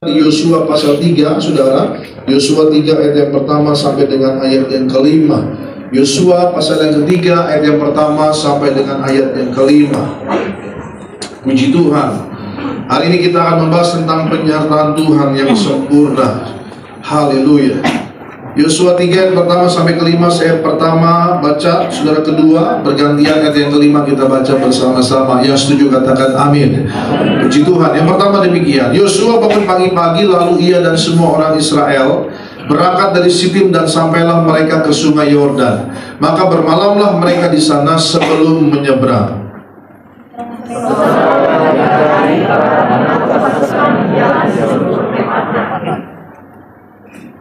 Di Yosua pasal 3, saudara. Yosua 3 ayat yang pertama sampai dengan ayat yang kelima. Yosua pasal yang ketiga ayat yang pertama sampai dengan ayat yang kelima. Puji Tuhan. Hari ini kita akan membahas tentang penyertaan Tuhan yang sempurna. Haleluya. Yosua 3 ayat pertama sampai kelima, saya pertama baca, saudara kedua bergantian, ayat yang kelima kita baca bersama-sama. Yang setuju katakan amin. Puji Tuhan. Yang pertama demikian, Yosua bangun pagi-pagi, lalu ia dan semua orang Israel berangkat dari Sitim dan sampailah mereka ke sungai Yordan. Maka bermalamlah mereka di sana sebelum menyeberang.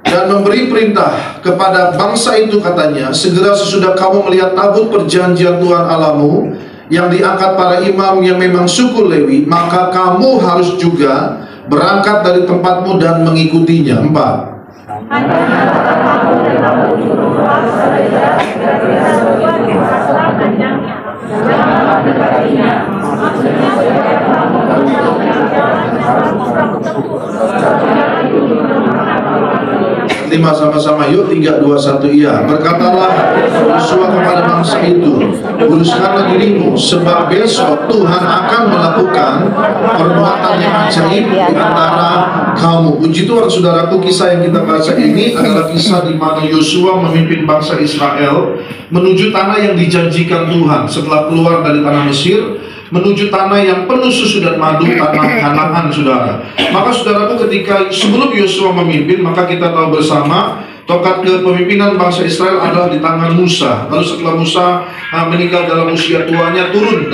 Dan memberi perintah kepada bangsa itu, katanya, segera sesudah kamu melihat tabut perjanjian Tuhan Allahmu yang diangkat para imam yang memang suku Lewi, maka kamu harus juga berangkat dari tempatmu dan mengikutinya. 4. Lima sama-sama, yuk 3, 2, 1, iya. Berkatalah Yosua kepada bangsa itu, uruskanlah dirimu, sebab besok Tuhan akan melakukan perbuatan yang ajaib di antara kamu. Puji Tuhan, saudaraku, kisah yang kita baca ini adalah kisah di mana Yosua memimpin bangsa Israel menuju tanah yang dijanjikan Tuhan setelah keluar dari tanah Mesir, menuju tanah yang penuh susu dan madu, tanah Kanaan, saudara. Maka saudaraku, ketika sebelum Yosua memimpin, maka kita tahu bersama tongkat kepemimpinan bangsa Israel adalah di tangan Musa. Lalu setelah Musa meninggal dalam usia tuanya, turun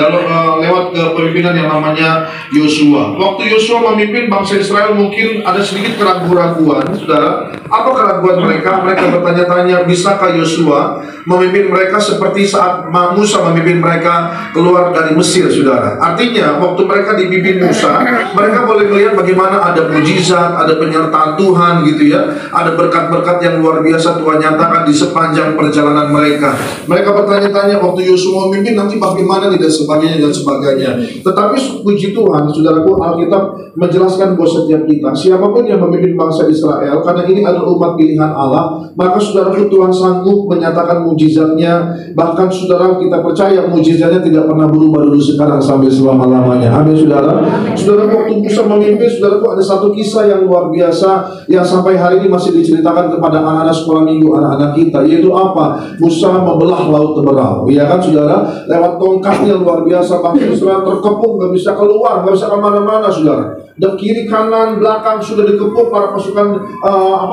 lewat kepemimpinan yang namanya Yosua. Waktu Yosua memimpin bangsa Israel, mungkin ada sedikit keraguan-keraguan, saudara. Apa keraguan mereka? Mereka bertanya-tanya, bisakah Yosua memimpin mereka seperti saat Musa memimpin mereka keluar dari Mesir, saudara? Artinya, waktu mereka dipimpin Musa, mereka boleh melihat bagaimana ada mujizat, ada penyertaan Tuhan, gitu ya. Ada berkat-berkat yang luar biasa Tuhan nyatakan di sepanjang perjalanan mereka. Mereka bertanya-tanya waktu Yosua memimpin, nanti bagaimana nih, dan sebagainya dan sebagainya. Tetapi puji Tuhan, saudaraku, Alkitab menjelaskan bahwa setiap kita, siapapun yang memimpin bangsa Israel, karena ini adalah umat pilihan Allah, maka saudaraku, Tuhan sanggup menyatakan mujizatnya. Bahkan saudara, kita percaya mujizatnya tidak pernah berubah dulu, sekarang, sampai selama-lamanya. Amin, saudara. Saudara, waktu Musa memimpin, saudaraku, ada satu kisah yang luar biasa yang sampai hari ini masih diceritakan kepada anak-anak sekolah minggu, anak-anak kita, yaitu apa? Musa membelah laut Teberau, ya kan, saudara? Lewat tongkatnya luar biasa, bangsa Israel terkepung, nggak bisa keluar, nggak bisa kemana-mana, saudara. Dan kiri, kanan, belakang sudah dikepung para pasukan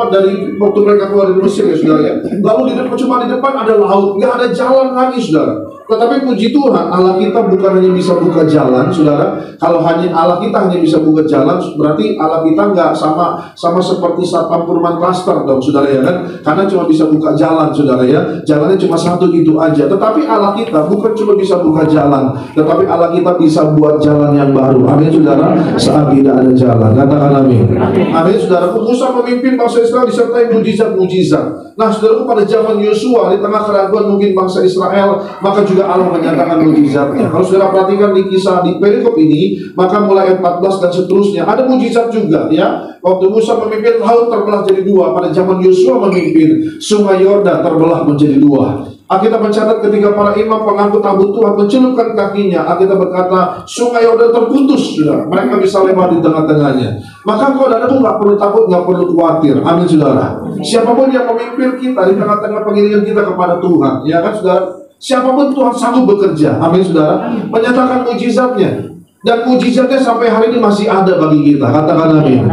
dari waktu mereka keluar dari Mesir, ya saudara. Lalu di depan, cuma di depan ada laut, nggak ada jalan lagi, saudara. Tetapi puji Tuhan, Allah kita bukan hanya bisa buka jalan, saudara. Kalau hanya Allah kita hanya bisa buka jalan, berarti Allah kita nggak sama seperti satpam perumahan klaster dong, saudara, ya kan? Karena cuma bisa buka jalan, saudara, ya. Jalannya cuma satu, itu aja. Tetapi Allah kita bukan cuma bisa buka jalan, tetapi Allah kita bisa buat jalan yang baru. Amin, saudara. Saat tidak ada jalan, katakan amin. Amin, saudara. Musa memimpin bangsa Israel disertai mujizat-mujizat. Nah, saudaraku, pada zaman Yosua, di tengah keraguan mungkin bangsa Israel, maka juga Allah menyatakan mujizatnya. Kalau saudara perhatikan di kisah di perikop ini, maka mulai 14 dan seterusnya ada mujizat juga, ya. Waktu Musa memimpin, laut terbelah jadi dua. Pada zaman Yosua memimpin, sungai Yordan terbelah menjadi dua. Alkitab mencatat ketika para imam pengangkut tabut Tuhan mencelupkan kakinya, Alkitab berkata sungai Yordan terputus, saudara. Mereka bisa lewat di tengah-tengahnya. Maka kau dan aku nggak perlu takut, nggak perlu khawatir. Amin, saudara. Siapapun yang memimpin kita di tengah-tengah pengiringan kita kepada Tuhan, ya kan, saudara. Siapapun Tuhan sanggup bekerja. Amin, saudara. Menyatakan mujizatnya. Dan mujizatnya sampai hari ini masih ada bagi kita. Katakan amin.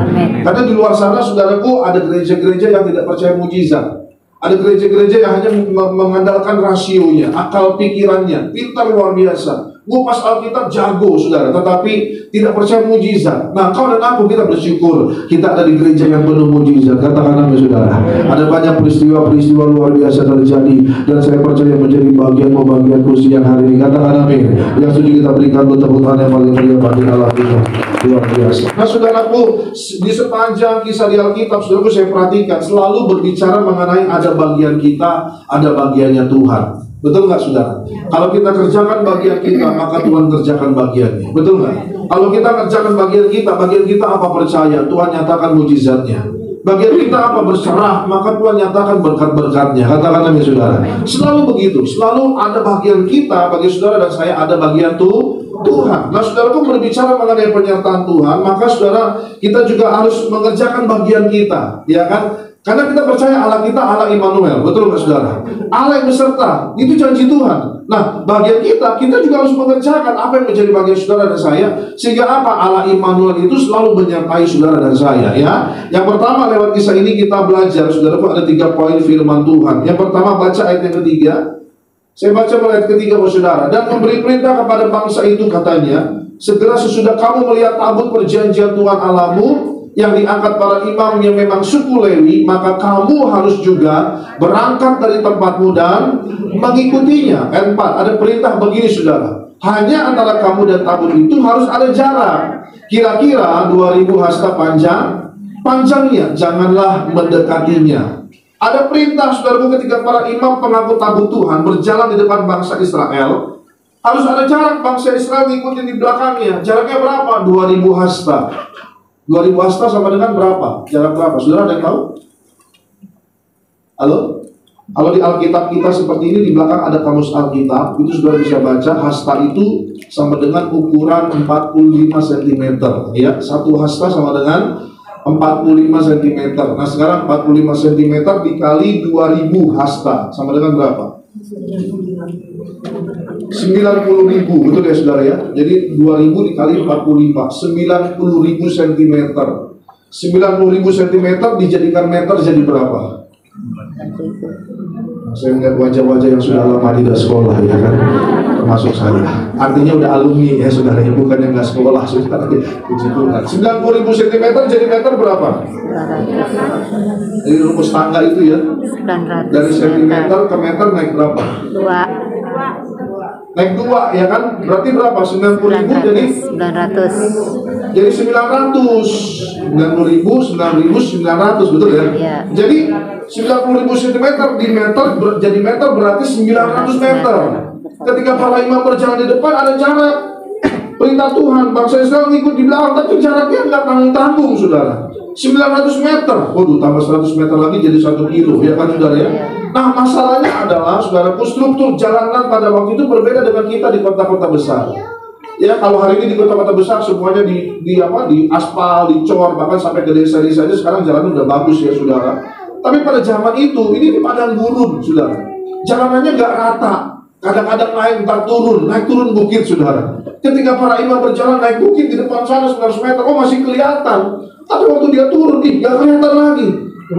Karena di luar sana, saudaraku, ada gereja-gereja yang tidak percaya mujizat. Ada gereja-gereja yang hanya mengandalkan rasionya, akal pikirannya, pintar luar biasa. Ngupas Alkitab jago, saudara, tetapi tidak percaya mujizat. Nah, kau dan aku, kita bersyukur kita ada di gereja yang penuh mujizat. Katakan amin, saudara. Ada banyak peristiwa-peristiwa luar biasa terjadi, dan saya percaya menjadi bagian kursi yang hari ini. Katakan amin. Yang setuju kita berikan tepuk tangan yang paling meriah bagi Allah kita. Luar biasa. Nah, saudaraku, di sepanjang kisah di Alkitab, saudaraku, saya perhatikan selalu berbicara mengenai ada bagian kita, ada bagiannya Tuhan. Betul nggak saudara? Kalau kita kerjakan bagian kita, maka Tuhan kerjakan bagiannya. Betul nggak? Kalau kita kerjakan bagian kita apa? Percaya, Tuhan nyatakan mujizatnya. Bagian kita apa? Berserah, maka Tuhan nyatakan berkat-berkatnya. Katakan amin saudara. Selalu begitu, selalu ada bagian kita, bagi saudara dan saya ada bagian Tuhan. Nah saudaraku, berbicara mengenai penyertaan Tuhan, maka saudara, kita juga harus mengerjakan bagian kita, ya kan? Karena kita percaya Allah kita Allah Immanuel, betul nggak saudara? Allah yang beserta, itu janji Tuhan. Nah, bagian kita juga harus mengerjakan apa yang menjadi bagian saudara dan saya, sehingga apa? Allah Immanuel itu selalu menyertai saudara dan saya, ya. Yang pertama, lewat kisah ini kita belajar, saudara, ada 3 poin firman Tuhan. Yang pertama, baca ayat yang ketiga. Saya baca ayat ketiga, saudara. Dan memberi perintah kepada bangsa itu, katanya, segera sesudah kamu melihat tabut perjanjian Tuhan Allahmu yang diangkat para imam yang memang suku Lewi, maka kamu harus juga berangkat dari tempatmu dan mengikutinya. Ayat 4, ada perintah begini saudara, hanya antara kamu dan tabut itu harus ada jarak kira-kira 2000 hasta panjangnya, janganlah mendekatinya. Ada perintah saudaraku, ketika para imam pengangkut tabut Tuhan berjalan di depan bangsa Israel, harus ada jarak, bangsa Israel ngikutin di belakangnya. Jaraknya berapa? 2000 hasta. 2000 hasta sama dengan berapa? Jarak berapa? Saudara ada yang tahu? Halo? Kalau di Alkitab kita seperti ini, di belakang ada kamus Alkitab, itu saudara bisa baca, hasta itu sama dengan ukuran 45 cm, ya. 1 hasta sama dengan 45 cm. Nah sekarang 45 cm dikali 2000 hasta sama dengan berapa? 90.000, betul ya saudara ya. Jadi 2000 dikali 45, 90.000 cm. 90.000 cm dijadikan meter jadi berapa? Saya melihat wajah-wajah yang sudah lama tidak sekolah, ya kan, termasuk saya. Artinya udah alumni ya saudara ya, bukan yang nggak sekolah saudara. Puji Tuhan. 90.000 cm jadi meter berapa? Jadi rumus tangga itu ya. 900. Dari sentimeter ke meter naik berapa? 2. Naik 2 ya kan? Berarti berapa? 90.000 jadi 900. Jadi 900. 90.000, 9.900, betul ya? Iya. Jadi 90.000 cm di meter jadi meter berarti 900 meter. Ketika para imam berjalan di depan ada jarak. Perintah Tuhan, bangsa Israel ngikut di belakang, tapi jaraknya nggak tanggung-tanggung saudara. 900 meter, waduh tambah 100 meter lagi jadi 1 kilo, ya kan saudara ya. Nah masalahnya adalah saudaraku, struktur jalanan pada waktu itu berbeda dengan kita di kota-kota besar. Ya kalau hari ini di kota-kota besar semuanya di aspal, dicor, bahkan sampai ke desa-desa aja sekarang jalannya udah bagus ya saudara. Tapi pada zaman itu ini di padang gurun saudara, jalanannya nggak rata. Kadang-kadang naik, entar turun, naik turun bukit saudara. Ketika para imam berjalan naik bukit di depan sana 900 meter, oh masih kelihatan. Tapi waktu dia turun, nggak kelihatan lagi.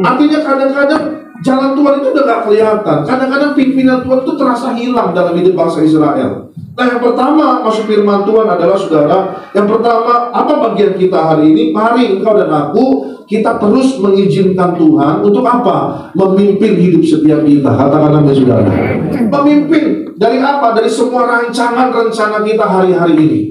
Artinya kadang-kadang jalan Tuhan itu udah nggak kelihatan. Kadang-kadang pimpinan Tuhan itu terasa hilang dalam hidup bangsa Israel. Nah yang pertama masuk firman Tuhan adalah saudara, yang pertama apa bagian kita hari ini? Mari engkau dan aku, kita terus mengizinkan Tuhan untuk apa? Memimpin hidup setiap kita. Katakan amin saudara. Memimpin dari apa? Dari semua rancangan rencana kita hari-hari ini.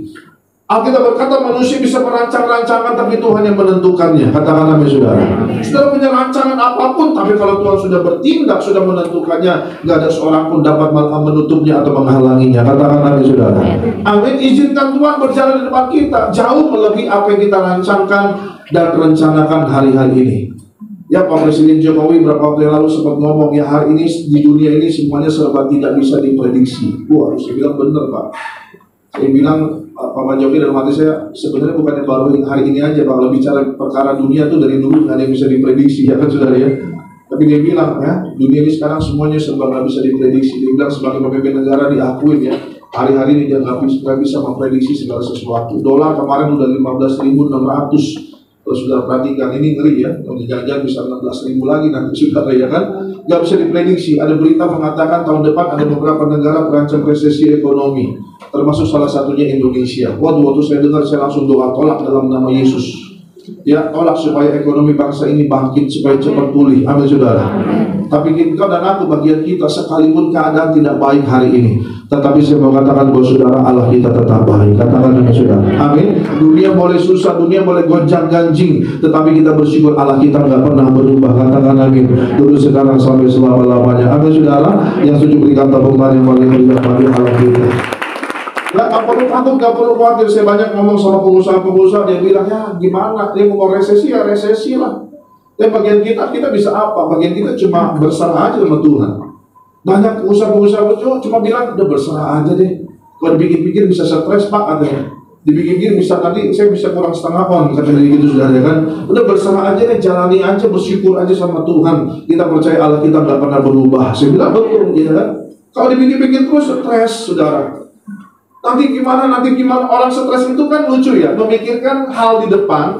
Alkitab berkata manusia bisa merancang rancangan, tapi Tuhan yang menentukannya. Katakan amin saudara. Saudara punya rancangan apapun, tapi kalau Tuhan sudah bertindak, sudah menentukannya, gak ada seorang pun dapat menutupnya atau menghalanginya. Katakan amin saudara. Amin. Izinkan Tuhan berjalan di depan kita, jauh melebihi apa yang kita rancangkan dan rencanakan hari-hari ini. Ya Pak Presiden Jokowi beberapa waktu yang lalu sempat ngomong, ya hari ini di dunia ini semuanya serba tidak bisa diprediksi. Wah, saya bilang benar Pak. Saya bilang Pak Jokowi dalam hati saya, sebenarnya bukannya baru hari ini aja Pak, kalau bicara perkara dunia tuh dari dulu nggak ada yang bisa diprediksi, ya kan saudara ya. Tapi dia bilang ya, dunia ini sekarang semuanya serba nggak bisa diprediksi. Dia bilang sebagai pemimpin negara diakuin ya, hari-hari ini dia nggak bisa memprediksi segala sesuatu. Dolar kemarin udah 15.600. Kalau sudah perhatikan, ini ngeri ya, jangan-jangan bisa 16.000 lagi nanti saudara ya kan. Nggak bisa diprediksi. Ada berita mengatakan tahun depan ada beberapa negara terancam resesi ekonomi, termasuk salah satunya Indonesia. Waduh, waktu saya dengar saya langsung doa tolak dalam nama Yesus. Ya, tolak supaya ekonomi bangsa ini bangkit, supaya cepat pulih. Amin saudara. Tapi kau dan aku, bagian kita, sekalipun keadaan tidak baik hari ini, tetapi saya mau katakan bahwa saudara, Allah kita tetap baik. Katakan dengan saudara, amin. Dunia boleh susah, dunia boleh gonjang ganjing, tetapi kita bersyukur Allah kita nggak pernah berubah. Katakan amin. Dulu, sekarang, sampai selama-lamanya. Amin saudara. Yang setuju berikan tepuk tangan yang paling meriah bagi Allah kita. Gak perlu takut, gak perlu khawatir. Saya banyak ngomong sama pengusaha-pengusaha, dia bilang, ya gimana, dia mau resesi, ya resesi lah. Dan bagian kita bisa apa? Bagian kita cuma berserah aja sama Tuhan. Banyak pengusaha-pengusaha cuma bilang, udah berserah aja deh. Kalau dipikir-pikir bisa stres pak, katanya. Dipikir-pikir bisa nanti saya bisa kurang setengah on, katanya gitu sudah ya kan. Udah berserah aja deh, jalani aja, bersyukur aja sama Tuhan. Kita percaya Allah kita gak pernah berubah. Saya bilang betul, ya kan. Kalau dipikir-pikir terus stres, saudara. Nanti gimana orang stres itu kan lucu ya, memikirkan hal di depan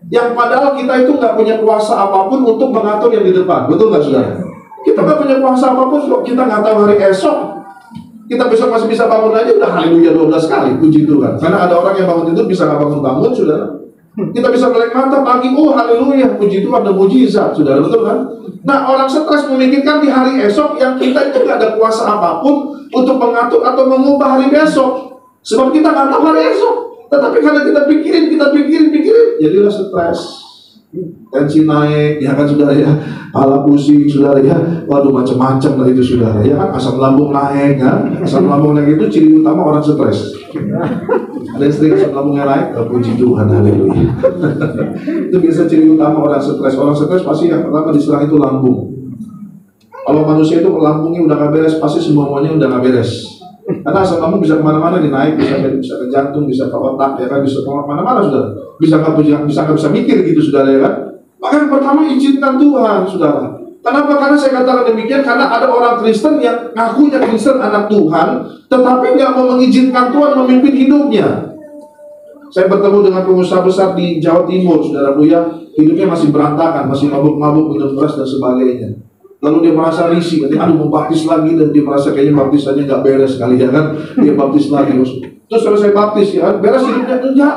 yang padahal kita itu nggak punya kuasa apapun untuk mengatur yang di depan. Betul nggak saudara? Kita nggak punya kuasa apapun, kita nggak tahu hari esok. Kita besok masih bisa bangun aja, udah haleluya 12 kali, puji Tuhan. Karena ada orang yang bangun tidur bisa nggak bangun-bangun, saudara. Kita bisa melek mata pagi, oh haleluya, puji Tuhan, ada mujizat, saudara, betul kan? Nah, orang stres memikirkan di hari esok yang kita itu nggak ada kuasa apapun untuk mengatur atau mengubah hari besok. Sebab kita nggak tahu hari esok. Tetapi karena kita pikirin, jadilah stres. Tensi naik, ya kan saudara ya. Kepala pusing, saudara ya. Waduh, macam-macam lah itu saudara ya kan. Asam lambung naik kan. Asam lambung naik itu ciri utama orang stres. Ada yang sering asam lambungnya naik, puji Tuhan, haleluya. Itu biasa ciri utama orang stres. Orang stres pasti yang pertama diserang itu lambung. Kalau manusia itu lambungnya udah gak beres, pasti semuanya udah gak beres. Karena asam lambung bisa kemana-mana, dinaik, bisa ke jantung, bisa ke otak, ya kan, bisa ke mana-mana sudah. Bisa bisa mikir gitu saudara ya kan. Maka yang pertama izinkan Tuhan saudara. Kenapa? Karena saya katakan demikian karena ada orang Kristen yang ngakunya Kristen anak Tuhan, tetapi nggak mau mengizinkan Tuhan memimpin hidupnya. Saya bertemu dengan pengusaha besar di Jawa Timur, saudara ya, hidupnya masih berantakan, masih mabuk-mabuk, minum keras dan sebagainya. Lalu dia merasa risih, aduh mau baptis lagi, dan dia merasa kayaknya baptisannya nggak beres kali ya kan, dia baptis lagi. Terus selesai baptis ya, beres hidupnya enggak,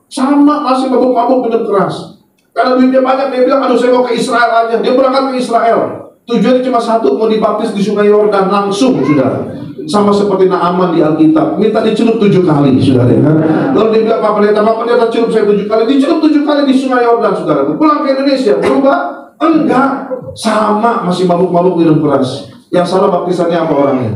sama masih mabuk-mabuk minum keras. Karena duitnya banyak, dia bilang, aduh saya mau ke Israel aja. Dia berangkat ke Israel, tujuannya cuma satu, mau dibaptis di Sungai Yordan langsung, saudara. Sama seperti Naaman di Alkitab, minta dicelup 7 kali, saudara ya kan. Lalu dia bilang, Pak Pendeta celup saya 7 kali, dicelup 7 kali di Sungai Yordan, saudara. Pulang ke Indonesia, berubah? Enggak, sama masih mabuk-mabuk minum keras. Yang salah baptisannya apa orangnya?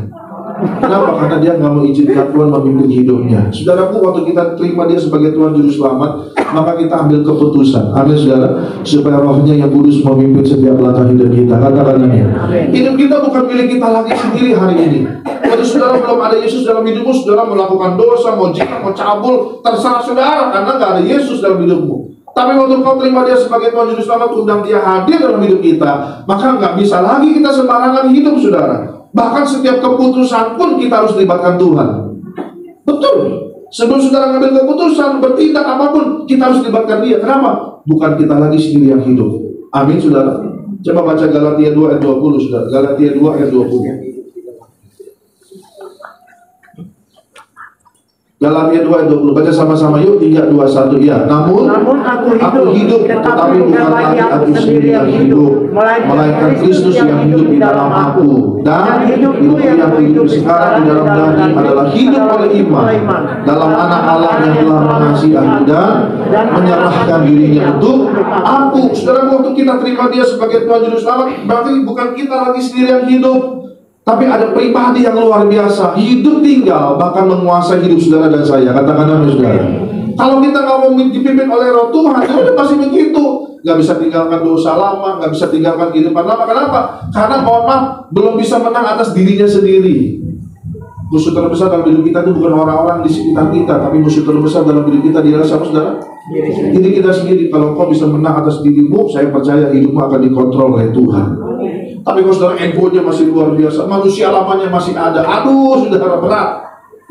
Kenapa? Karena dia nggak mau izinkan Tuhan memimpin hidupnya. Saudaraku, waktu kita terima dia sebagai Tuhan Juru Selamat, maka kita ambil keputusan, amin saudara, supaya rohnya yang kudus memimpin setiap langkah hidup kita. Katakan amin. Hidup kita bukan milik kita lagi sendiri hari ini. Waktu saudara belum ada Yesus dalam hidupmu, saudara melakukan dosa, mau jika, mau cabul, terserah saudara, karena nggak ada Yesus dalam hidupmu. Tapi waktu kau terima dia sebagai Tuhan Juru Selamat, undang dia hadir dalam hidup kita, maka nggak bisa lagi kita sembarangan hidup saudara. Bahkan setiap keputusan pun kita harus libatkan Tuhan. Betul. Sebelum saudara ngambil keputusan, bertindak apapun, kita harus libatkan dia. Kenapa? Bukan kita lagi sendiri yang hidup. Amin saudara. Coba baca Galatia 2 ayat 20 saudara. Galatia 2 ayat 20. Galatia 2 ayat 20, baca sama-sama yuk. 3, 2, 1, ya. Namun aku hidup, tetapi bukan lagi aku sendiri yang hidup, melainkan Kristus yang hidup di dalam aku. Dan hidup yang hidup sekarang di dalam daging adalah hidup oleh iman dalam anak Allah yang telah mengasihi aku dan menyerahkan dirinya untuk aku. Saudara, waktu kita terima dia sebagai Tuhan Juru Selamat, berarti bukan kita lagi sendiri yang hidup, tapi ada pribadi yang luar biasa, hidup tinggal, bahkan menguasai hidup saudara dan saya. Katakan amin saudara. Kalau kita nggak mau dipimpin oleh Roh Tuhan, itu pasti begitu. Nggak bisa tinggalkan dosa lama, nggak bisa tinggalkan kehidupan lama. Kenapa? Karena mohon maaf, belum bisa menang atas dirinya sendiri. Musuh terbesar dalam hidup kita itu bukan orang-orang di sekitar kita, tapi musuh terbesar dalam hidup kita adalah siapa saudara? Diri kita sendiri. Kalau kau bisa menang atas dirimu, saya percaya hidupmu akan dikontrol oleh Tuhan. Tapi kalau saudara egonya masih luar biasa, manusia lamanya masih ada, aduh saudara berat,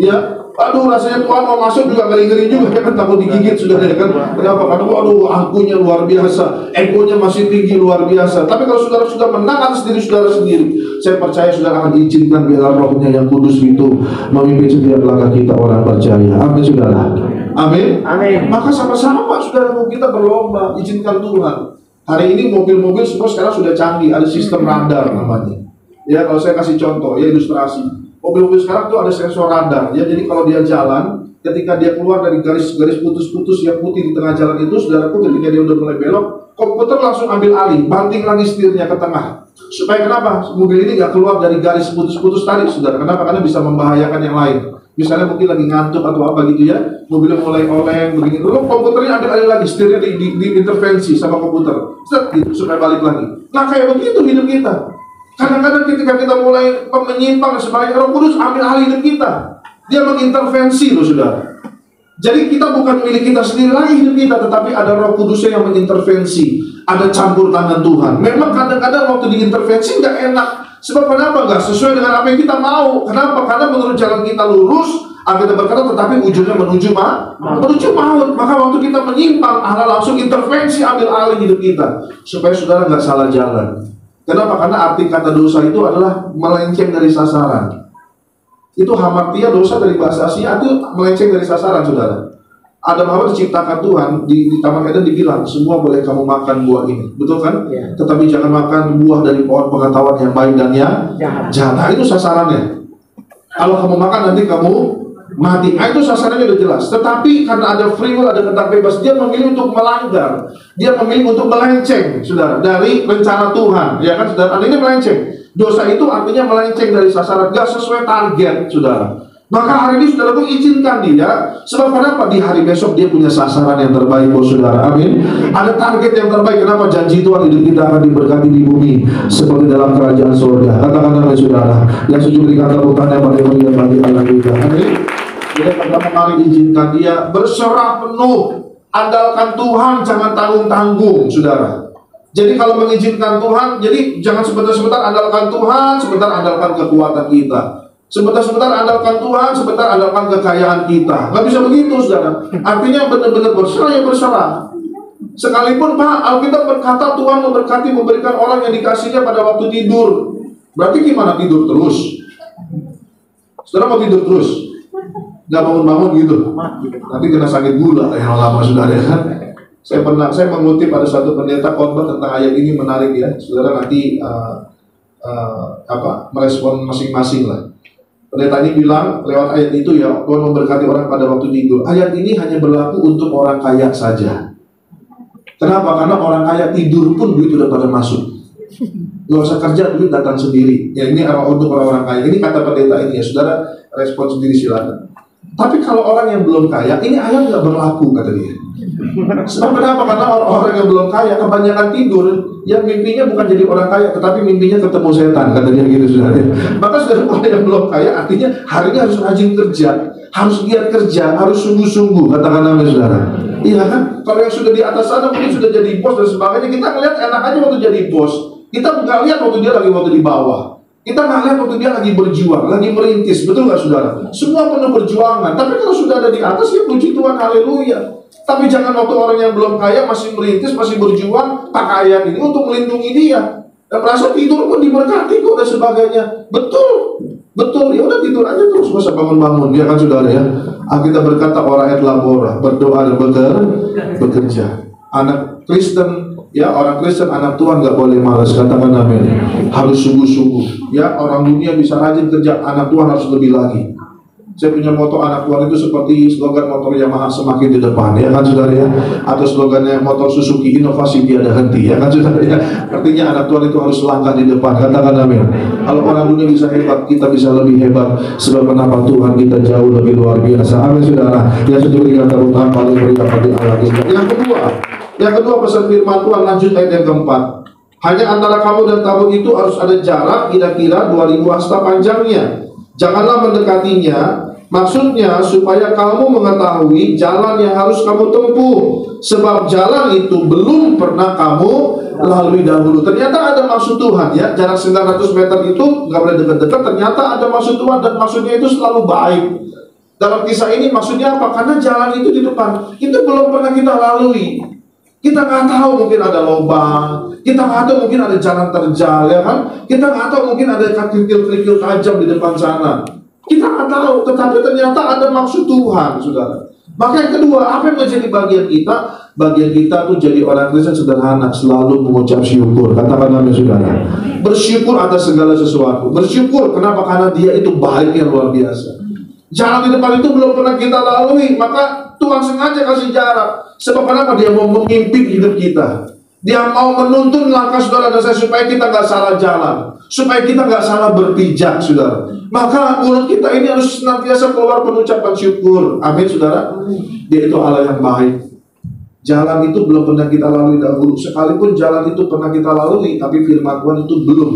ya, aduh rasanya Tuhan mau masuk juga ngeri-ngeri juga, ya kan, takut digigit saudara ya kan. Kenapa? Karena waduh akunya luar biasa, egonya masih tinggi luar biasa. Tapi kalau saudara sudah menang atas diri saudara sendiri, saya percaya saudara akan diizinkan biarlah rohnya yang kudus itu memimpin setiap langkah kita orang percaya. Amin saudara. Amin. Amin. Maka sama-sama saudara kita berlomba, izinkan Tuhan. Hari ini mobil-mobil semua sekarang sudah canggih, ada sistem radar namanya. Ya, kalau saya kasih contoh, ya ilustrasi. Mobil-mobil sekarang tuh ada sensor radar. Ya, jadi kalau dia jalan, ketika dia keluar dari garis-garis putus-putus yang putih di tengah jalan itu, saudaraku, ketika dia udah mulai belok, komputer langsung ambil alih, banting lagi setirnya ke tengah. Supaya kenapa? Mobil ini nggak keluar dari garis putus-putus tadi, saudara. Kenapa? Karena bisa membahayakan yang lain. Misalnya mungkin lagi ngantuk atau apa gitu ya, mobilnya mulai oleng begini, lalu komputernya ambil alih lagi, setirnya diintervensi sama komputer, set, gitu, supaya balik lagi. Nah kayak begitu hidup kita. Kadang-kadang ketika kita mulai menyimpang sebagai Roh Kudus ambil alih hidup kita, dia mengintervensi loh saudara. Jadi kita bukan milik kita sendiri lagi hidup kita, tetapi ada Roh Kudusnya yang mengintervensi, ada campur tangan Tuhan. Memang kadang-kadang waktu diintervensi nggak enak. Sebab kenapa? Nggak sesuai dengan apa yang kita mau. Kenapa? Karena menurut jalan kita lurus, kita berkata, tetapi ujungnya menuju maut. Maka waktu kita menyimpang, Allah langsung intervensi, ambil alih hidup kita, supaya saudara nggak salah jalan. Kenapa? Karena arti kata dosa itu adalah melenceng dari sasaran. Itu hamartia, dosa dari bahasa Asia itu melenceng dari sasaran, saudara. Adam Hawa diciptakan Tuhan di Taman Eden dibilang semua boleh kamu makan buah ini, betul kan? Ya. Tetapi jangan makan buah dari pohon pengetahuan yang baik dan yang jahat. Nah, itu sasarannya. Kalau kamu makan nanti kamu mati. Nah, itu sasarannya udah jelas. Tetapi karena ada free will, ada kehendak bebas, dia memilih untuk melanggar, dia memilih untuk melenceng, saudara, dari rencana Tuhan. Ya kan, saudara? Ini melenceng. Dosa itu artinya melenceng dari sasaran, gak sesuai target, saudara. Maka hari ini saudara pun izinkan dia. Sebab kenapa? Di hari besok dia punya sasaran yang terbaik buat saudara. Amin. Ada target yang terbaik. Kenapa? Janji Tuhan hidup kita akan diberkati di bumi seperti dalam kerajaan surga. Katakan oleh saudara yang setuju berikan tepuk tangan pada yang bagi Allah kita. Amin. Jadi pertama kali izinkan dia berserah penuh. Andalkan Tuhan, jangan tanggung-tanggung, saudara. Jadi kalau mengizinkan Tuhan, jadi jangan sebentar-sebentar andalkan Tuhan, sebentar andalkan kekuatan kita. Sebentar-sebentar andalkan Tuhan, sebentar andalkan kekayaan kita. Nggak bisa begitu, saudara. Artinya benar-benar berserah, ya berserah. Sekalipun Pak, Alkitab berkata Tuhan memberkati, memberikan orang yang dikasihnya pada waktu tidur. Berarti gimana tidur terus? Saudara mau tidur terus? Nggak bangun-bangun gitu? Nanti kena sakit gula yang lama, saudara, ya kan? Saya mengutip ada satu pendeta khotbah tentang ayat ini, menarik ya. Saudara nanti merespon masing-masing lah. Pendeta ini bilang lewat ayat itu, ya, Tuhan memberkati orang pada waktu tidur. Ayat ini hanya berlaku untuk orang kaya saja. Kenapa? Karena orang kaya tidur pun duit udah pada masuk. Gak usah kerja, duit datang sendiri. Ya, ini untuk orang-orang kaya. Ini kata pendeta ini ya, saudara respon sendiri silakan. Tapi kalau orang yang belum kaya, ini ayat nggak berlaku, kata dia. Sebab kenapa? Karena orang-orang yang belum kaya kebanyakan tidur, yang mimpinya bukan jadi orang kaya, tetapi mimpinya ketemu setan, kata dia gitu, saudara. Maka saudara, orang yang belum kaya artinya hari ini harus rajin kerja, harus giat kerja, harus sungguh-sungguh, katakan namanya, saudara. Iya kan? Kalau yang sudah di atas sana mungkin sudah jadi bos dan sebagainya, kita ngeliat enak aja waktu jadi bos. Kita nggak lihat waktu dia lagi waktu di bawah. Kita nggak lihat waktu dia lagi berjuang, lagi merintis, betul nggak, saudara? Semua penuh perjuangan. Tapi kalau sudah ada di atas, ya puji Tuhan, haleluya. Tapi jangan waktu orang yang belum kaya masih merintis, masih berjuang, pakai ayat ini untuk melindungi dia. Dan merasa tidur pun diberkati kok dan sebagainya. Betul, ya udah tidur aja terus, masa bangun-bangun, ya kan, saudara ya. Kita berkata orang et labora, berdoa dan bekerja. Anak Kristen, ya, orang Kristen, anak Tuhan nggak boleh malas, katakan amin. Harus sungguh-sungguh. Ya, orang dunia bisa rajin kerja, anak Tuhan harus lebih lagi. Saya punya moto anak Tuhan itu seperti slogan motor Yamaha, semakin di depan, ya kan, saudara ya. Atau slogannya motor Suzuki, inovasi tiada henti, ya kan, saudara ya. Artinya anak Tuhan itu harus langkah di depan, katakan amin. Kalau orang dunia bisa hebat, kita bisa lebih hebat. Sebab kenapa? Tuhan kita jauh lebih luar biasa. Amin, saudara. Yang sejujurnya kata Tuhan paling berikan pada Allah kita. Yang kedua pesan firman Tuhan, lanjut ayat yang keempat. Hanya antara kamu dan tabut itu harus ada jarak kira-kira 2000 hasta panjangnya. Janganlah mendekatinya. Maksudnya supaya kamu mengetahui jalan yang harus kamu tempuh. Sebab jalan itu belum pernah kamu lalui dahulu. Ternyata ada maksud Tuhan, ya. Jarak 900 meter itu nggak boleh dekat-dekat. Ternyata ada maksud Tuhan, dan maksudnya itu selalu baik. Dalam kisah ini maksudnya apa? Karena jalan itu di depan, itu belum pernah kita lalui. Kita nggak tahu, mungkin ada lubang, kita nggak tahu, mungkin ada jalan terjal, ya kan? Kita nggak tahu, mungkin ada kerikil-kerikil tajam di depan sana. Kita nggak tahu, tetapi ternyata ada maksud Tuhan, saudara. Maka yang kedua, apa yang menjadi bagian kita? Bagian kita tuh jadi orang Kristen sederhana, selalu mengucap syukur. Katakan amin saudara. Bersyukur atas segala sesuatu. Bersyukur kenapa? Karena dia itu baik yang luar biasa. Jalan di depan itu belum pernah kita lalui, maka Tuhan sengaja kasih jarak. Sebab kenapa? Dia mau memimpin hidup kita. Dia mau menuntun langkah saudara dan saya supaya kita nggak salah jalan, supaya kita nggak salah berpijak, saudara. Maka mulut kita ini harus senantiasa keluar pengucapan syukur. Amin, saudara. Dia itu Allah yang baik. Jalan itu belum pernah kita lalui dahulu. Sekalipun jalan itu pernah kita lalui, tapi firman Tuhan itu belum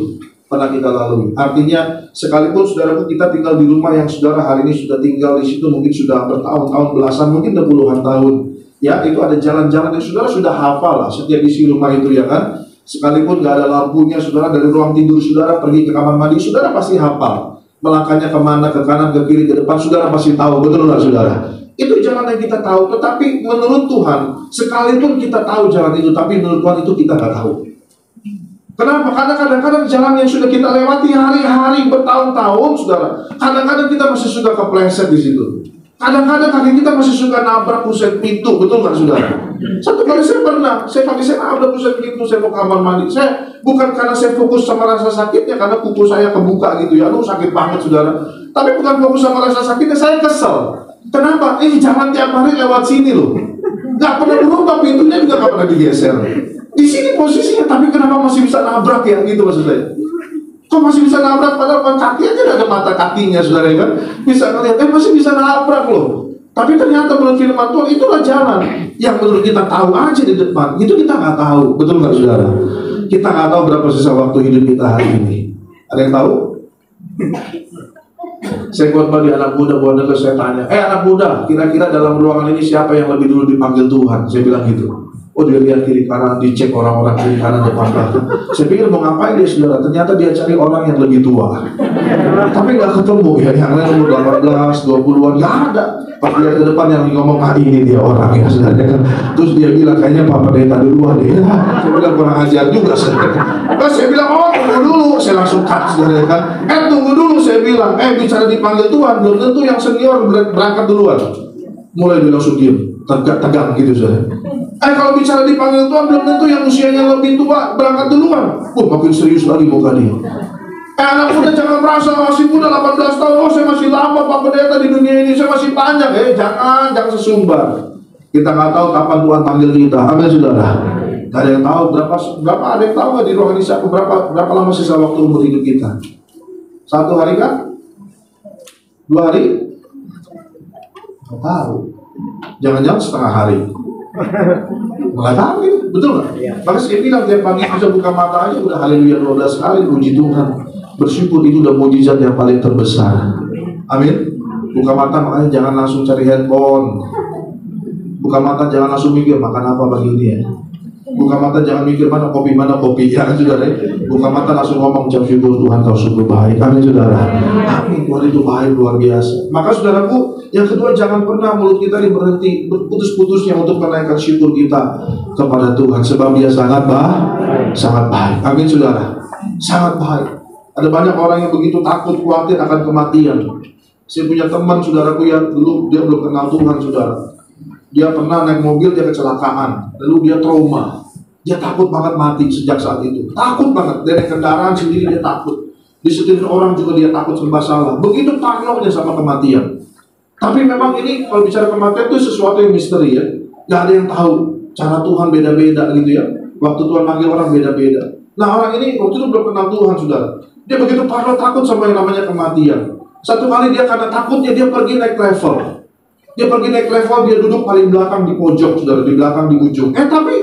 pernah kita lalui. Artinya, sekalipun saudaraku kita tinggal di rumah yang saudara hari ini sudah tinggal di situ, mungkin sudah bertahun-tahun, belasan, mungkin udah puluhan tahun. Ya, itu ada jalan-jalan yang saudara sudah hafal lah setiap isi rumah itu, ya kan. Sekalipun nggak ada lampunya, saudara dari ruang tidur saudara pergi ke kamar mandi, saudara pasti hafal. Melangkahnya kemana, ke kanan, ke kiri, ke depan, saudara pasti tahu, betul nggak saudara? Itu jalan yang kita tahu, tetapi menurut Tuhan, sekalipun kita tahu jalan itu, tapi menurut Tuhan itu kita nggak tahu. Kenapa? Karena kadang-kadang jalan yang sudah kita lewati hari-hari, bertahun-tahun, saudara, kadang-kadang kita masih suka kepleset di situ. Kadang-kadang kaki kita masih suka nabrak pusat pintu, betul nggak saudara? Satu kali saya pernah, saya nabrak pusat pintu, saya mau kamar mandi. Saya bukan karena saya fokus sama rasa sakitnya, karena kuku saya kebuka gitu ya, aduh sakit banget saudara. Tapi bukan fokus sama rasa sakitnya, saya kesel. Kenapa? Ini jalan tiap hari lewat sini loh. Nggak pernah berubah, pintunya juga nggak pernah digeser. Di sini posisinya, tapi kenapa masih bisa nabrak ya? Gitu maksud saya. Kok masih bisa nabrak? Padahal kaki aja ada mata kakinya, saudara kan? Bisa ngeliat, masih bisa nabrak loh. Tapi ternyata menurut firman Tuhan, itulah jalan yang menurut kita tahu aja di depan. Itu kita nggak tahu, betul nggak saudara? Kita nggak tahu berapa sisa waktu hidup kita hari ini. Ada yang tahu? Saya khotbah di anak muda, buat dengar saya tanya, anak muda, kira-kira dalam ruangan ini siapa yang lebih dulu dipanggil Tuhan? Saya bilang gitu. Oh, dia lihat kiri kanan, dicek orang-orang kiri kanan depan belakang. Saya pikir mau ngapain dia saudara? Ternyata dia cari orang yang lebih tua. Tapi nggak ketemu ya, yang lain umur 18, 20-an nggak ada. Pas lihat ke depan yang ngomong, ini dia orang ya saudara kan. Terus dia bilang kayaknya Pak Pendeta duluan deh. Saya bilang kurang ajar juga saudara. Terus saya bilang, tunggu dulu. Saya langsung cut saudara kan. Tunggu dulu, saya bilang, bicara dipanggil Tuhan, belum tentu yang senior berangkat duluan. Mulai dia langsung diam, tegang gitu saudara. Kalau bicara dipanggil Tuhan, belum tentu yang usianya lebih tua berangkat duluan. Makin serius lagi muka dia. Anak muda jangan merasa masih muda 18 tahun. Saya masih lama Pak Pendeta di dunia ini, saya masih panjang. Jangan sesumbar. Kita nggak tahu kapan Tuhan panggil kita. Amin saudara. Gak ada yang tahu berapa ada yang tahu nggak di ruangan ini berapa lama sisa waktu umur hidup kita? 1 hari kan? 2 hari? Nggak tahu. Jangan-jangan setengah hari. Nggak tahu gitu, betul nggak? Maka saya bilang tiap pagi bisa buka mata aja udah haleluya 12 kali, puji Tuhan. Bersyukur itu udah mujizat yang paling terbesar. Amin. Buka mata makanya jangan langsung cari handphone. Buka mata jangan langsung mikir makan apa pagi ini ya. Buka mata jangan mikir mana kopi ya saudara. Buka mata langsung ngomong ucap syukur Tuhan kau sungguh baik. Amin saudara. Amin, Tuhan itu baik luar biasa. Maka saudaraku, yang kedua jangan pernah mulut kita ini berhenti berputus-putusnya untuk menaikkan syukur kita kepada Tuhan. Sebab dia sangat baik. Amin saudara. Sangat baik. Ada banyak orang yang begitu takut, khawatir akan kematian. Saya punya teman saudaraku yang dulu dia belum kenal Tuhan saudara. Dia pernah naik mobil, dia kecelakaan, lalu dia trauma. Dia takut banget mati sejak saat itu. Takut banget, dari kendaraan sendiri dia takut. Disetirin orang juga dia takut serba salah. Begitu parnonya sama kematian. Tapi memang ini kalau bicara kematian itu sesuatu yang misteri ya. Gak ada yang tahu. Cara Tuhan beda-beda gitu ya. Waktu Tuhan manggil orang beda-beda. Nah orang ini waktu itu belum kenal Tuhan saudara. Dia begitu parno takut sama yang namanya kematian. Satu kali dia karena takutnya dia pergi naik level. Dia duduk paling belakang di pojok, saudara, di belakang di ujung. Tapi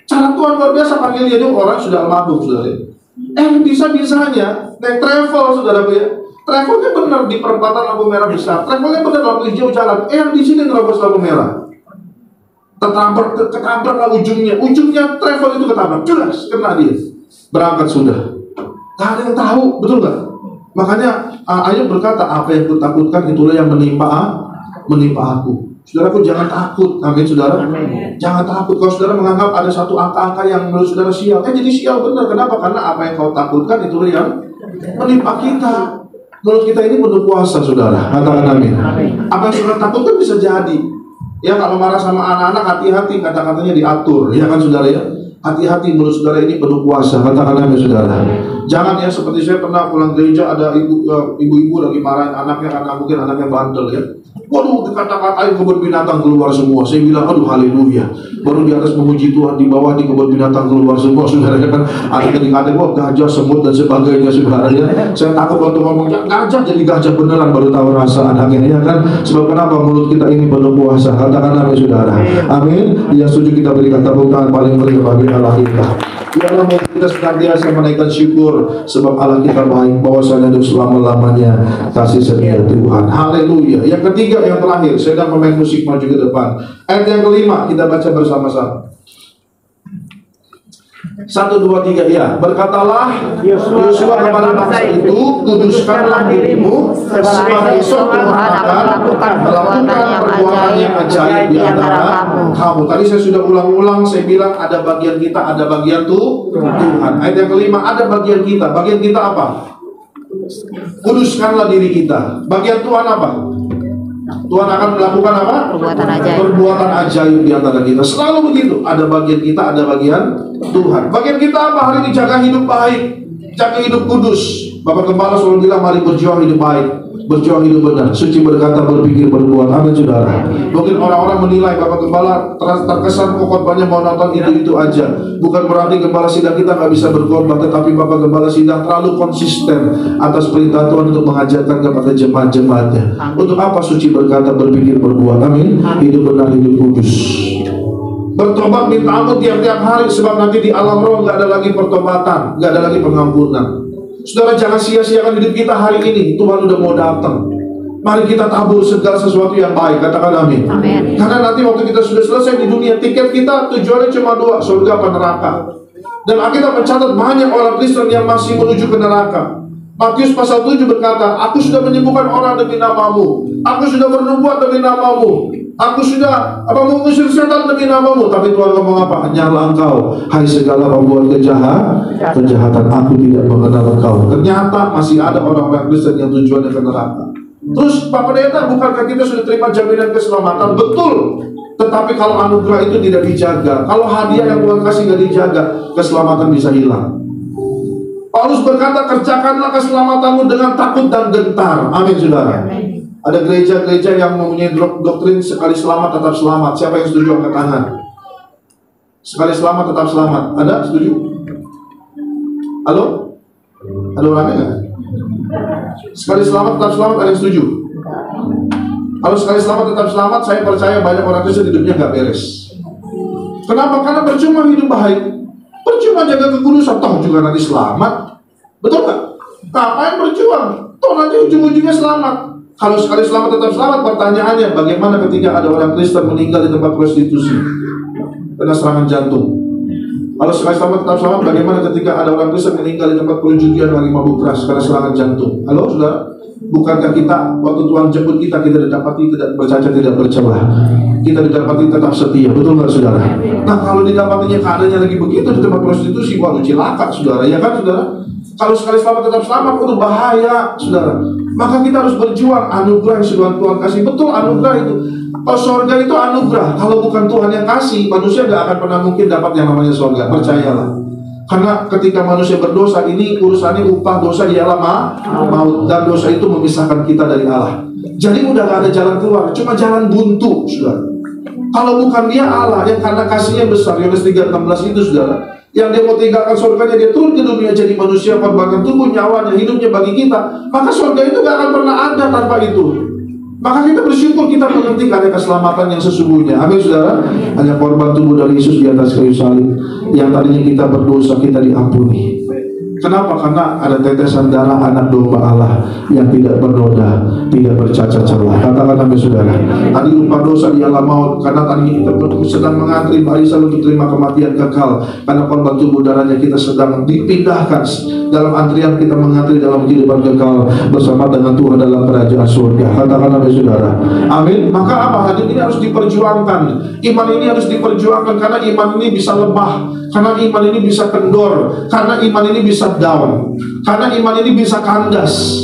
cara Tuhan luar biasa panggil dia orang sudah almarhum, saudara. Bisa-bisanya naik travel, saudara ya. Travelnya benar di perempatan lampu merah besar. Travelnya benar lampu hijau jalan. Yang di sini nerobos lampu merah. Ketabrak lah ujungnya travel itu ketabrak. Jelas kena dia. Berangkat sudah. Gak ada yang tahu, betul nggak? Makanya Ayub berkata, apa yang kutakutkan itulah yang menimpa aku. Saudaraku jangan takut. Amin saudara. Jangan takut. Kalau saudara menganggap ada satu angka-angka yang menurut saudara sial, jadi sial benar. Kenapa? Karena apa yang kau takutkan itulah yang menimpa kita. Menurut kita ini penuh kuasa saudara. Katakan amin. Apa yang saudara takutkan bisa jadi. Ya, kalau marah sama anak-anak hati-hati, kata-katanya diatur, ya kan saudara ya. Hati-hati, mulut saudara ini penuh kuasa, katakan amin saudara. Jangan ya, seperti saya pernah pulang gereja, ada ibu-ibu lagi marahin anaknya karena mungkin anaknya bandel ya. Waduh, dikata-katain kebun binatang keluar semua. Saya bilang, aduh haleluya. Baru di atas memuji Tuhan, di bawah di kebun binatang keluar semua, saudara ya kan. Anaknya dikatain, wah gajah, semut dan sebagainya, saudara ya. Saya takut waktu ngomong, gajah jadi gajah beneran, baru tahu rasa anaknya ya kan. Sebab kenapa mulut kita ini penuh kuasa, katakan amin saudara. Amin. Yang setuju kita berikan tepuk tangan paling meriah bagi Allah kita. Biarlah kita senantiasa menaikkan syukur sebab Allah kita baik, bahwasanya untuk selama-lamanya kasih setia Tuhan. Haleluya. Yang ketiga, yang terakhir, saya akan pemain musik maju ke depan. Ayat yang kelima kita baca bersama-sama. 1, 2, 3 ya. Berkatalah Yosua kepada bangsa itu, kuduskanlah dirimu sebab besok Tuhan akan melakukan perbuatan yang ajaib di antara kamu. Tadi saya sudah ulang-ulang, saya bilang ada bagian kita, ada bagian Tuhan. Ayat yang kelima, ada bagian kita. Bagian kita apa? Kuduskanlah diri kita. Bagian Tuhan apa? Tuhan akan melakukan apa? Perbuatan ajaib di antara kita. Selalu begitu. Ada bagian kita, ada bagian Tuhan. Bagian kita apa? Hari ini jaga hidup baik, jaga hidup kudus. Bapak Gembala selalu bilang, mari berjuang hidup baik, berjuang hidup benar, suci berkata, berpikir, berbuat. Amin saudara. Mungkin orang-orang menilai Bapak Gembala terkesan khotbahnya mau nonton itu aja. Bukan berarti Gembala Sidang kita nggak bisa berkhotbah, tetapi Bapak Gembala Sidang terlalu konsisten atas perintah Tuhan untuk mengajarkan kepada jemaat-jemaatnya. Untuk apa? Suci berkata, berpikir, berbuat. Amin. Hidup benar, hidup kudus. Bertobat minta ampun tiap-tiap hari, sebab nanti di alam roh nggak ada lagi pertobatan, nggak ada lagi pengampunan. Saudara, jangan sia-siakan hidup kita hari ini. Tuhan udah mau datang. Mari kita tabur segala sesuatu yang baik. Katakan amin. Amin. Karena nanti waktu kita sudah selesai di dunia, tiket kita tujuannya cuma 2, surga apa neraka. Dan Alkitab mencatat banyak orang Kristen yang masih menuju ke neraka. Matius pasal 7 berkata, aku sudah menyembuhkan orang demi namamu, aku sudah bernubuat demi namamu, aku sudah mengusir setan demi namamu. Tapi Tuhan ngomong apa? Hanyalah engkau, hai segala pembuat kejahatan, aku tidak mengenal engkau. Ternyata masih ada orang-orang Kristen yang tujuannya ke neraka. Terus Pak Pendeta, bukankah kita sudah terima jaminan keselamatan? Betul. Tetapi kalau anugerah itu tidak dijaga, kalau hadiah yang Tuhan kasih tidak dijaga, keselamatan bisa hilang. Paulus berkata, kerjakanlah keselamatanmu dengan takut dan gentar. Amin saudara. Ada gereja-gereja yang mempunyai doktrin sekali selamat tetap selamat. Siapa yang setuju angkat tangan? Sekali selamat tetap selamat. Ada setuju? Halo? Ada orangnya nggak? Sekali selamat tetap selamat, ada yang setuju? Kalau sekali selamat tetap selamat, saya percaya banyak orang Kristen hidupnya nggak beres. Kenapa? Karena percuma hidup baik, percuma jaga kekudusan, toh juga nanti selamat. Betul nggak? Ngapain berjuang? Toh nanti ujung-ujungnya selamat. Kalau sekali selamat tetap selamat, pertanyaannya bagaimana ketika ada orang Kristen meninggal di tempat prostitusi kena serangan jantung? Kalau sekali selamat tetap selamat, bagaimana ketika ada orang Kristen meninggal di tempat perjudian lagi mabuk keras karena serangan jantung? Halo saudara, bukankah kita waktu Tuhan jemput kita didapati tidak bercacat, tidak bercelah, kita didapati tetap setia? Betul nggak saudara? Nah, kalau didapatinya keadaannya lagi begitu di tempat prostitusi, waduh cilaka saudara, ya kan saudara? Kalau sekali selamat tetap selamat, itu bahaya saudara. Maka kita harus berjuang. Anugerah yang sudah Tuhan kasih, betul anugerah itu. Kalau surga itu anugerah, kalau bukan Tuhan yang kasih, manusia gak akan pernah mungkin dapat yang namanya surga. Percayalah. Karena ketika manusia berdosa, ini urusannya upah dosa ialah maut, dan dosa itu memisahkan kita dari Allah. Jadi udah gak ada jalan keluar, cuma jalan buntu saudara. Kalau bukan Dia Allah yang karena kasihnya besar, Yohanes 3:16 itu saudara, yang Dia mau tinggalkan surganya, Dia turun ke dunia jadi manusia, korbankan tubuh, nyawanya, hidupnya bagi kita. Maka surga itu gak akan pernah ada tanpa itu. Maka kita bersyukur kita mengerti ada keselamatan yang sesungguhnya. Amin saudara. Hanya korban tubuh dari Yesus di atas kayu salib, yang tadinya kita berdosa, kita diampuni. Kenapa? Karena ada tetesan darah anak domba Allah yang tidak bernoda, tidak bercacat celah. Katakan amin saudara. Tadi upah dosa ialah maut, karena tadi kita sedang mengantri barisan untuk terima kematian kekal. Karena korban tubuh darahnya kita sedang dipindahkan dalam antrian kita mengantri dalam kehidupan kekal bersama dengan Tuhan dalam kerajaan surga. Katakan amin saudara. Amin. Maka apa? Hidup ini harus diperjuangkan. Iman ini harus diperjuangkan, karena iman ini bisa lemah, karena iman ini bisa kendor, karena iman ini bisa down, karena iman ini bisa kandas.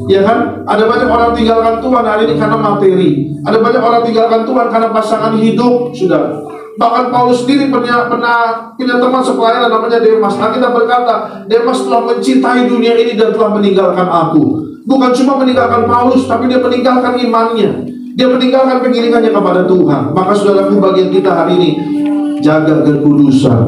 Ya kan? Ada banyak orang tinggalkan Tuhan hari ini karena materi. Ada banyak orang tinggalkan Tuhan karena pasangan hidup, sudah. Bahkan Paulus sendiri punya teman sepelayanan namanya Demas. Nah, kita berkata, Demas telah mencintai dunia ini dan telah meninggalkan aku. Bukan cuma meninggalkan Paulus, tapi dia meninggalkan imannya. Dia meninggalkan pengiringannya kepada Tuhan. Maka saudaraku, bagian kita hari ini, jaga kekudusan.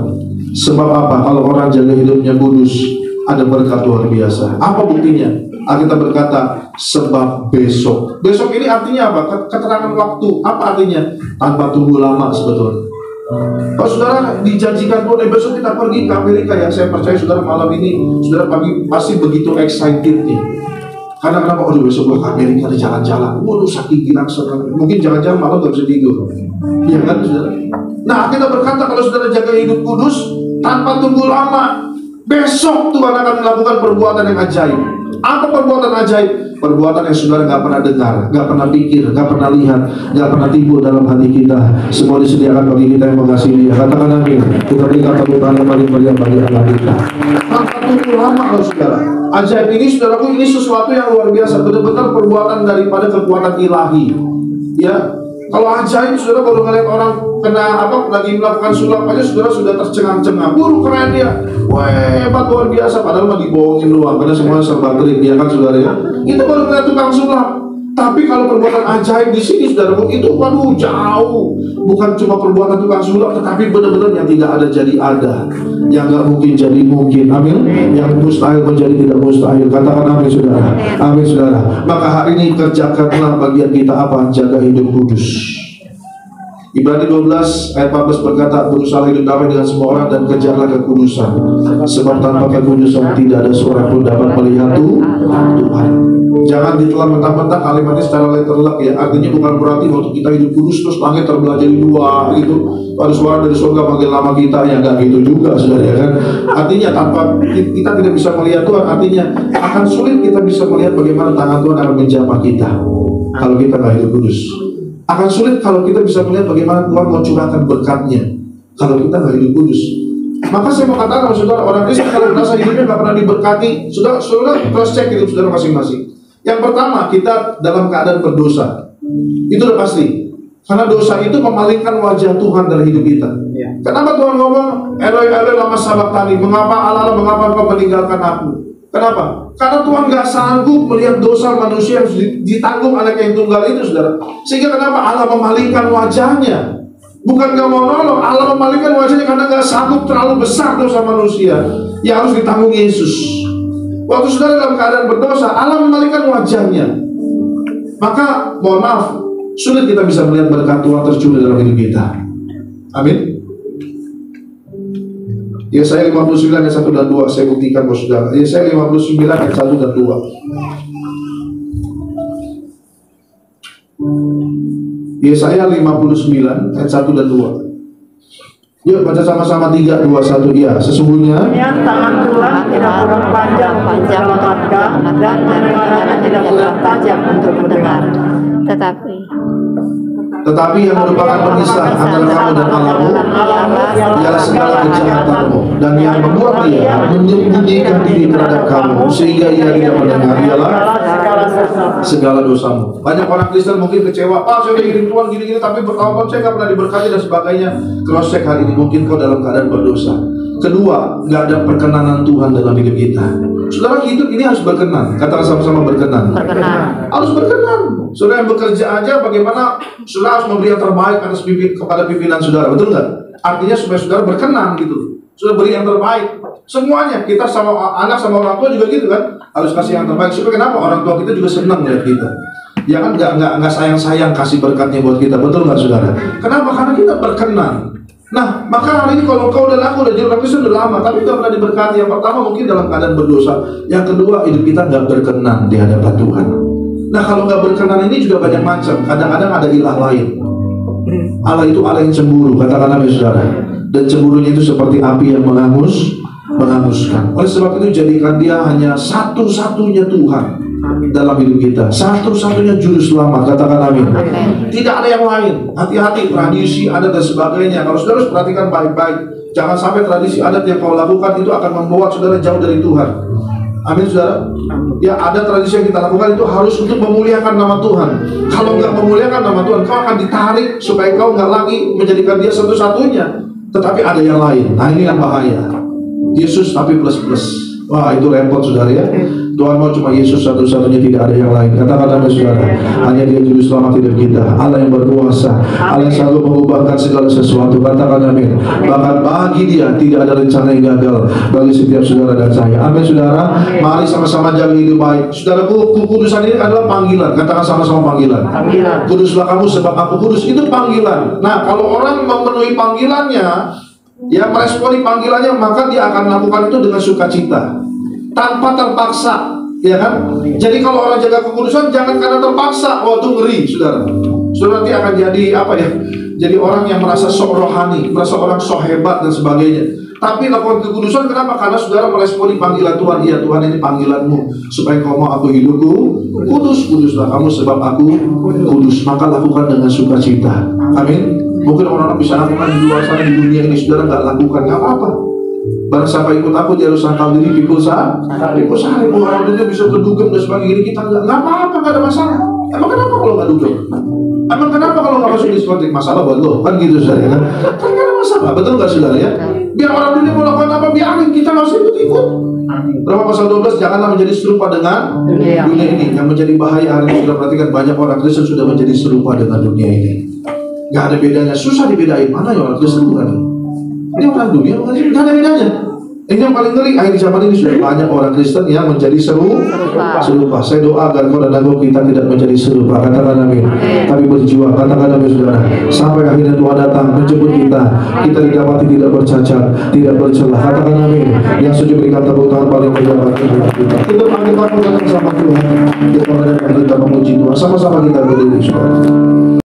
Sebab apa? Kalau orang jaga hidupnya kudus, ada berkat luar biasa. Apa buktinya? Kita berkata, sebab besok. Besok ini artinya apa? Keterangan waktu. Apa artinya? Tanpa tunggu lama sebetulnya. Kalau saudara dijanjikan Tuhan, besok kita pergi ke Amerika, ya saya percaya saudara malam ini, saudara pasti begitu excitednya. Karena kenapa? Oh, besok gue ke Amerika, ada jalan-jalan. Waduh, saking girang saudara. Mungkin jangan-jangan malam gak bisa tidur. Iya kan saudara? Nah, kita berkata kalau saudara jaga hidup kudus tanpa tunggu lama, besok Tuhan akan melakukan perbuatan yang ajaib. Apa perbuatan ajaib? Perbuatan yang saudara gak pernah dengar, gak pernah pikir, gak pernah lihat, gak pernah timbul dalam hati kita. Semua disediakan bagi kita yang mengasihi Dia. Katakan amin. Kita berikan tepuk tangan yang paling meriah bagi Allah kita. Tanpa tunggu lama kalau saudara. Ajaib ini saudaraku, ini sesuatu yang luar biasa. Benar-benar perbuatan daripada kekuatan ilahi. Ya, kalau ajaib saudara kalau ngeliat orang kena lagi melakukan sulap aja saudara sudah tercengang-cengang. Guru keren dia, wah hebat luar biasa. Padahal mah dibohongin doang, karena semuanya serba gerik, ya kan saudara ya. Itu baru ngeliat tukang sulap. Tapi kalau perbuatan ajaib di sini saudara, itu waduh jauh. Bukan cuma perbuatan tukang sulap, tetapi benar-benar yang tidak ada jadi ada, yang nggak mungkin jadi mungkin. Amin. Yang mustahil menjadi tidak mustahil. Katakan amin saudara. Amin saudara. Maka hari ini kerjakanlah bagian kita apa? Jaga hidup kudus. Ibrani 12 ayat 14 berkata, berusaha hidup damai dengan semua orang dan kejarlah kekudusan. Sebab tanpa kekudusan tidak ada seorang pun dapat melihat Tuhan. Jangan ditelan mentah-mentah kalimatnya secara letterlek ya. Artinya bukan berarti waktu kita hidup kudus terus langit terbelah jadi dua gitu. Ada suara dari surga panggil nama kita, ya enggak gitu juga saudara ya kan. Artinya tanpa kita tidak bisa melihat Tuhan, artinya akan sulit kita bisa melihat bagaimana tangan Tuhan akan menjamah kita kalau kita nggak hidup kudus. Akan sulit kalau kita bisa melihat bagaimana Tuhan mau curahkan berkatnya kalau kita nggak hidup kudus. Maka saya mau katakan saudara, orang Kristen kalau merasa hidupnya nggak pernah diberkati, saudara cross check hidup saudara masing-masing. Yang pertama, kita dalam keadaan berdosa. Itu udah pasti. Karena dosa itu memalingkan wajah Tuhan dari hidup kita. Kenapa Tuhan ngomong, Eloi Eloi lama sabachthani, mengapa Allah mengapa engkau meninggalkan aku? Kenapa? Karena Tuhan gak sanggup melihat dosa manusia yang ditanggung anak yang tunggal itu, saudara. Sehingga kenapa Allah memalingkan wajahnya? Bukan gak mau nolong, Allah memalingkan wajahnya karena gak sanggup, terlalu besar dosa manusia yang harus ditanggung Yesus. Waktu saudara dalam keadaan berdosa, Allah memalingkan wajahnya. Maka, mohon maaf, sulit kita bisa melihat berkat Tuhan tercurah dalam hidup kita. Amin. Yesaya 59 ayat 1 dan 2 saya buktikan buat saudara. Yesaya 59 ayat 1 dan 2. Yesaya 59 ayat 1 dan 2. Yuk baca sama-sama 3, 2, 1. Ya, sesungguhnya tangan Tuhan tidak kurang panjang untuk menyelamatkan dan pendengarannya tidak kurang tajam untuk mendengar. Tetapi yang merupakan pemisah antara kamu dan Allahmu ialah segala kejahatanmu, dan yang membuat dia menyembunyikan diri terhadap kamu sehingga ia tidak mendengar ialah segala dosamu. Banyak orang Kristen mungkin kecewa, Pak saya udah hidup Tuhan gini-gini tapi bertahun-tahun saya gak pernah diberkati dan sebagainya. Cross check hari ini, mungkin kau dalam keadaan berdosa. Kedua, gak ada perkenanan Tuhan dalam hidup kita. Saudara, hidup ini harus berkenan. Katakan sama-sama berkenan. Harus berkenan. Saudara yang bekerja aja, bagaimana saudara harus memberi yang terbaik kepada pimpinan saudara, betul nggak? Artinya supaya saudara berkenan gitu. Saudara beri yang terbaik. Semuanya, kita sama anak sama orang tua juga gitu kan, harus kasih yang terbaik. Supaya kenapa? Orang tua kita juga senang melihat kita. Ya kan, nggak sayang-sayang kasih berkatnya buat kita, betul nggak saudara? Kenapa? Karena kita berkenan. Nah, maka hari ini kalau kau dan aku udah jadi orang Kristen udah lama, tapi gak pernah diberkati. Yang pertama mungkin dalam keadaan berdosa. Yang kedua, hidup kita gak berkenan di hadapan Tuhan. Nah, kalau gak berkenan ini juga banyak macam. Kadang-kadang ada ilah lain. Allah itu Allah yang cemburu, katakan amin saudara. Dan cemburunya itu seperti api yang menghanguskan. Oleh sebab itu jadikan dia hanya satu-satunya Tuhan dalam hidup kita, satu-satunya juru selamat, katakan amin. Tidak ada yang lain. Hati-hati tradisi, adat dan sebagainya. Kalau saudara harus perhatikan baik-baik, jangan sampai tradisi adat yang kau lakukan itu akan membawa saudara jauh dari Tuhan. Amin saudara. Ya ada tradisi yang kita lakukan itu harus untuk memuliakan nama Tuhan. Kalau nggak memuliakan nama Tuhan, kau akan ditarik supaya kau nggak lagi menjadikan dia satu-satunya, tetapi ada yang lain. Nah ini yang bahaya. Yesus tapi plus-plus. Wah itu repot saudara ya. Tuhan mau cuma Yesus satu-satunya, tidak ada yang lain. Katakan amin saudara. Hanya Dia juru selamat hidup kita. Allah yang berkuasa, Allah yang selalu mengubahkan segala sesuatu. Katakan amin. Bahkan bagi Dia tidak ada rencana yang gagal bagi setiap saudara dan saya. Amin saudara. Mari sama-sama jaga hidup baik. Saudaraku, kekudusan ini adalah panggilan. Katakan sama-sama panggilan. Kuduslah kamu sebab aku kudus. Itu panggilan. Nah kalau orang memenuhi panggilannya, ya meresponi panggilannya, maka dia akan melakukan itu dengan sukacita, tanpa terpaksa, ya kan? Jadi kalau orang jaga kekudusan jangan karena terpaksa. Oh itu ngeri, saudara. Saudara nanti akan jadi apa ya? Jadi orang yang merasa sok rohani, merasa orang sok hebat dan sebagainya. Tapi lakukan kekudusan kenapa? Karena saudara meresponi panggilan Tuhan. Iya Tuhan, ini panggilanmu supaya kau mau aku hidupku kudus. Kuduslah kamu sebab aku kudus. Maka lakukan dengan sukacita. Amin. Mungkin orang-orang bisa lakukan di luar sana di dunia ini, saudara nggak lakukan, nggak apa-apa. Barang siapa ikut aku dia harus sangkal diri, pikul sehari. Orang dunia bisa berdugem dan sebagainya, kita nggak apa-apa, nggak ada masalah. Emang kenapa kalau nggak dugem? Emang kenapa kalau nggak masuk diskotik? Masalah buat lo, kan gitu saudara kan? Kan nggak ada masalah, betul nggak saudara ya? Biar orang dunia mau lakukan apa, biarin, kita nggak usah ikut-ikut. Roma pasal 12, janganlah menjadi serupa dengan dunia ini. Yang menjadi bahaya hari ini, sudah perhatikan banyak orang Kristen sudah menjadi serupa dengan dunia ini. Gak ada bedanya, susah dibedain mana yang orang Kristen bukan. Ini orang dunia bukan sih, gak ada bedanya. Ini yang paling ngeri, akhir zaman ini sudah banyak orang Kristen yang menjadi serupa. Saya doa agar kau dan aku kita tidak menjadi serupa. Katakan amin. Tapi berjuang, katakan amin saudara. Sampai akhirnya Tuhan datang menjemput kita didapati tidak bercacat, tidak bercelah. Katakan amin. Yang setuju berikan tepuk tangan paling meriah bagi kita. Kita panggil Tuhan sama Tuhan. Kita memuji Tuhan. Sama-sama kita berdiri saudara.